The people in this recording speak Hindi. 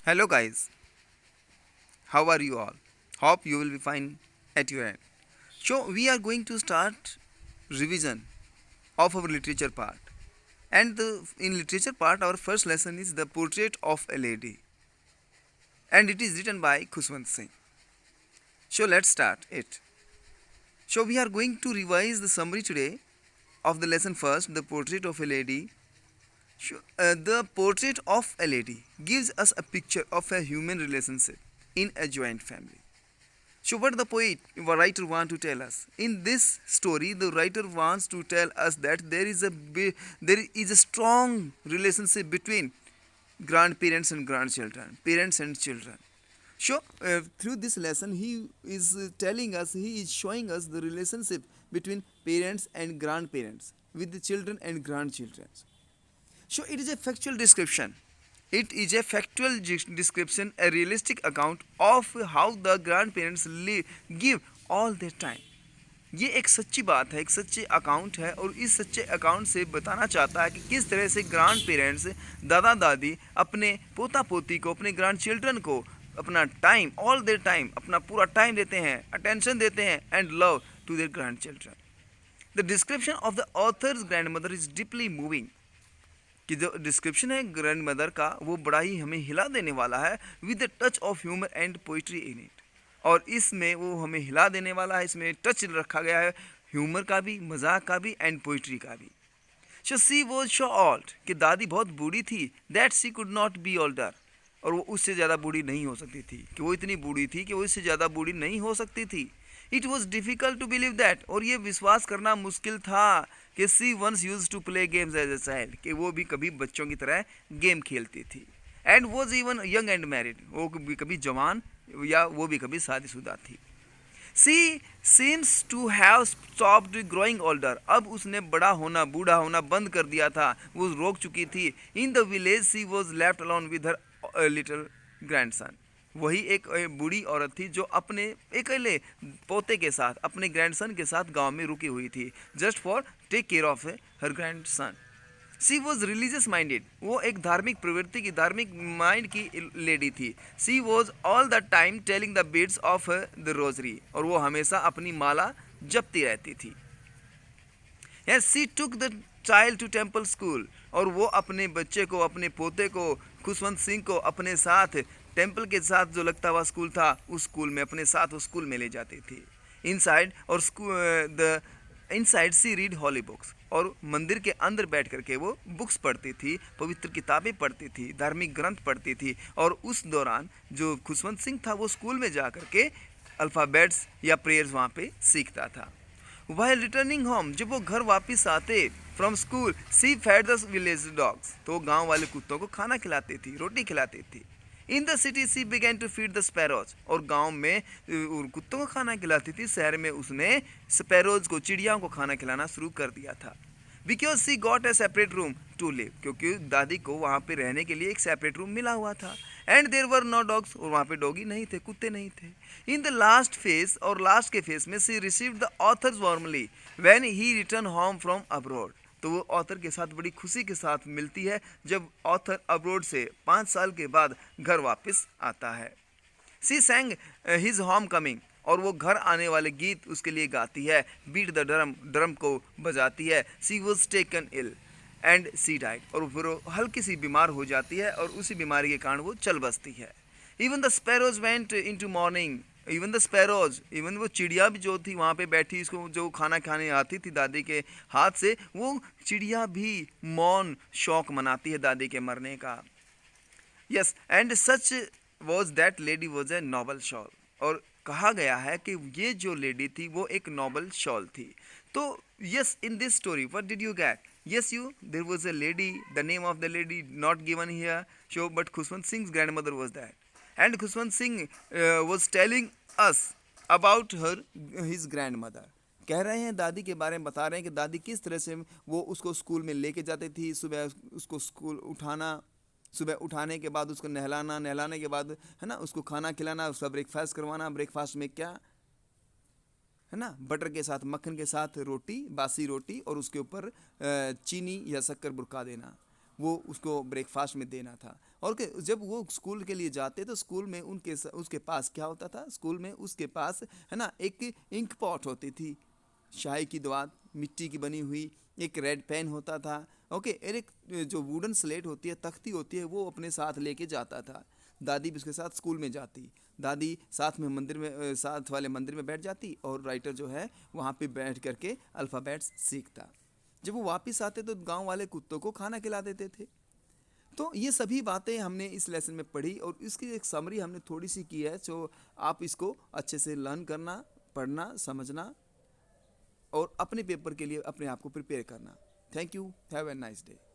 Hello guys, how are you all? Hope you will be fine at your end. So we are going to start revision of our literature part. In literature part, our first lesson is the portrait of a lady, and it is written by Khushwant Singh. So let's start it. So we are going to revise the summary today of the lesson first, the portrait of a lady. The portrait of a lady gives us a picture of a human relationship in a joint family. So, what the writer want to tell us in this story? The writer wants to tell us that there is a strong relationship between grandparents and grandchildren, parents and children. So, through this lesson, he is telling us, he is showing us the relationship between parents and grandparents with the children and grandchildren. So it is a factual description. It is a factual description, a realistic account of how the grandparents give all their time. ये एक सच्ची बात है, एक सच्चे अकाउंट है और इस सच्चे अकाउंट से बताना चाहता है कि किस तरह से ग्रैंड पेरेंट्स, दादा दादी अपने पोता पोती को, अपने ग्रैंड चिल्ड्रन को अपना टाइम, ऑल देयर टाइम, अपना पूरा टाइम देते हैं, अटेंशन देते हैं and love to their grandchildren. The description of the author's grandmother is deeply moving. कि जो डिस्क्रिप्शन है ग्रैंड मदर का वो बड़ा ही हमें हिला देने वाला है with the touch of humour and poetry in it. और इसमें वो हमें हिला देने वाला है, इसमें टच रखा गया है ह्यूमर का भी, मजाक का भी एंड पोइट्री का भी. So she was so old कि दादी बहुत बूढ़ी थी, that she could not be older. और वो उससे ज़्यादा बूढ़ी नहीं हो सकती थी, कि वो इतनी बूढ़ी थी कि वो इससे ज़्यादा बूढ़ी नहीं हो सकती थी. It was difficult to believe that. और ये विश्वास करना मुश्किल था कि she once used to play games as a child, कि वो भी कभी बच्चों की तरह गेम खेलती थी. And was even young and married, वो भी कभी जवान या वो भी कभी शादीशुदा थी. She seems to have stopped growing older. अब उसने बड़ा होना, बूढ़ा होना बंद कर दिया था, वो रोक चुकी थी. In the village she was left alone with her little grandson. वही एक बूढ़ी औरत थी जो अपने अकेले पोते के साथ, अपने ग्रैंडसन के साथ गांव में रुकी हुई थी, just for take care of her grandson. She was religious minded, वो एक धार्मिक प्रवृत्ति की, धार्मिक माइंड की लेडी थी. She was all the time telling the beads of the rosary, और वो हमेशा अपनी माला जपती रहती थी. Yes, she took the child to temple school, और वो अपने बच्चे को, अपने पोते को, खुशवंत सिंह को अपने साथ टेम्पल के साथ जो लगता हुआ स्कूल था, उस स्कूल में अपने साथ उस स्कूल में ले जाती थी. इनसाइड और the inside she read holy books, और मंदिर के अंदर बैठ करके वो बुक्स पढ़ती थी, पवित्र किताबें पढ़ती थी, धार्मिक ग्रंथ पढ़ती थी. और उस दौरान जो खुशवंत सिंह था वो स्कूल में जा करके अल्फ़ाबेट्स या प्रेयर्स वहाँ पे सीखता था. वाइल रिटर्निंग होम, जब वो घर वापस आते from school, she fed the village dogs, तो गांव वाले कुत्तों को खाना खिलाती थी, रोटी खिलाती थी. In the city she began to feed the sparrows, और गांव में कुत्तों को खाना खिलाती थी, शहर में उसने स्पैरोज को, चिड़ियाओं को खाना खिलाना शुरू कर दिया था. Because she got a separate room to live, क्योंकि दादी को वहाँ पे रहने के लिए एक सेपरेट रूम मिला हुआ था. And there were no dogs, और वहाँ पे डॉगी नहीं थे, कुत्ते नहीं थे. इन द लास्ट फेज, और लास्ट के फेज में she receive the authors warmly when he return home from abroad. तो वो ऑथर के साथ बड़ी खुशी के साथ मिलती है जब ऑथर अब्रॉड से 5 साल के बाद घर वापस आता है. सी सैंग हिज होम कमिंग, और वो घर आने वाले गीत उसके लिए गाती है. बीट द ड्रम, ड्रम को बजाती है. She was taken ill and she died, और फिर वो हल्की सी बीमार हो जाती है और उसी बीमारी के कारण वो चल बसती है. Even the sparrows went into mourning, even the sparrows, even वो चिड़िया भी जो थी वहाँ पे बैठी, इसको जो खाना खाने आती थी दादी के हाथ से, वो चिड़िया भी मौन शौक मनाती है दादी के मरने का. Yes, and such was that lady was a noble shawl, और कहा गया है कि ये जो लेडी थी वो एक नॉबल शॉल थी. तो yes, in this story what did you get? Yes, there was a lady, the name of the lady not given here, so but Khushwant Singh's grandmother was that. And Khushwant Singh was telling us about his grandmother. कह रहे हैं दादी के बारे में, बता रहे हैं कि दादी किस तरह से वो उसको स्कूल में लेके जाती थी, सुबह उसको स्कूल उठाना, सुबह उठाने के बाद उसको नहलाना, नहलाने के बाद है ना उसको खाना खिलाना, उसका ब्रेकफास्ट करवाना. ब्रेकफास्ट में क्या है ना, बटर के साथ, मक्खन के साथ रोटी, बासी रोटी, और उसके ऊपर चीनी या शक्कर बुरका देना. वो उसको ब्रेकफास्ट में देना था। और जब वो स्कूल के लिए जाते तो स्कूल में उसके पास क्या होता था, स्कूल में उसके पास है ना एक इंक पॉट होती थी, शाही की दवात मिट्टी की बनी हुई, एक रेड पेन होता था, ओके, और एक जो वुडन स्लेट होती है, तख्ती होती है, वो अपने साथ लेके जाता था। दादी भी उसके साथ स्कूल में जाती, दादी साथ में मंदिर में साथ वाले मंदिर में बैठ जाती और राइटर जो है वहाँ पे बैठ करके अल्फ़ाबेट्स सीखता। जब वो वापस आते तो गांव वाले कुत्तों को खाना खिला देते थे। तो ये सभी बातें हमने इस लेसन में पढ़ी और इसकी एक समरी हमने थोड़ी सी की है, तो आप इसको अच्छे से लर्न करना, पढ़ना, समझना और अपने पेपर के लिए अपने आप को प्रिपेयर करना। Thank you, have a nice day.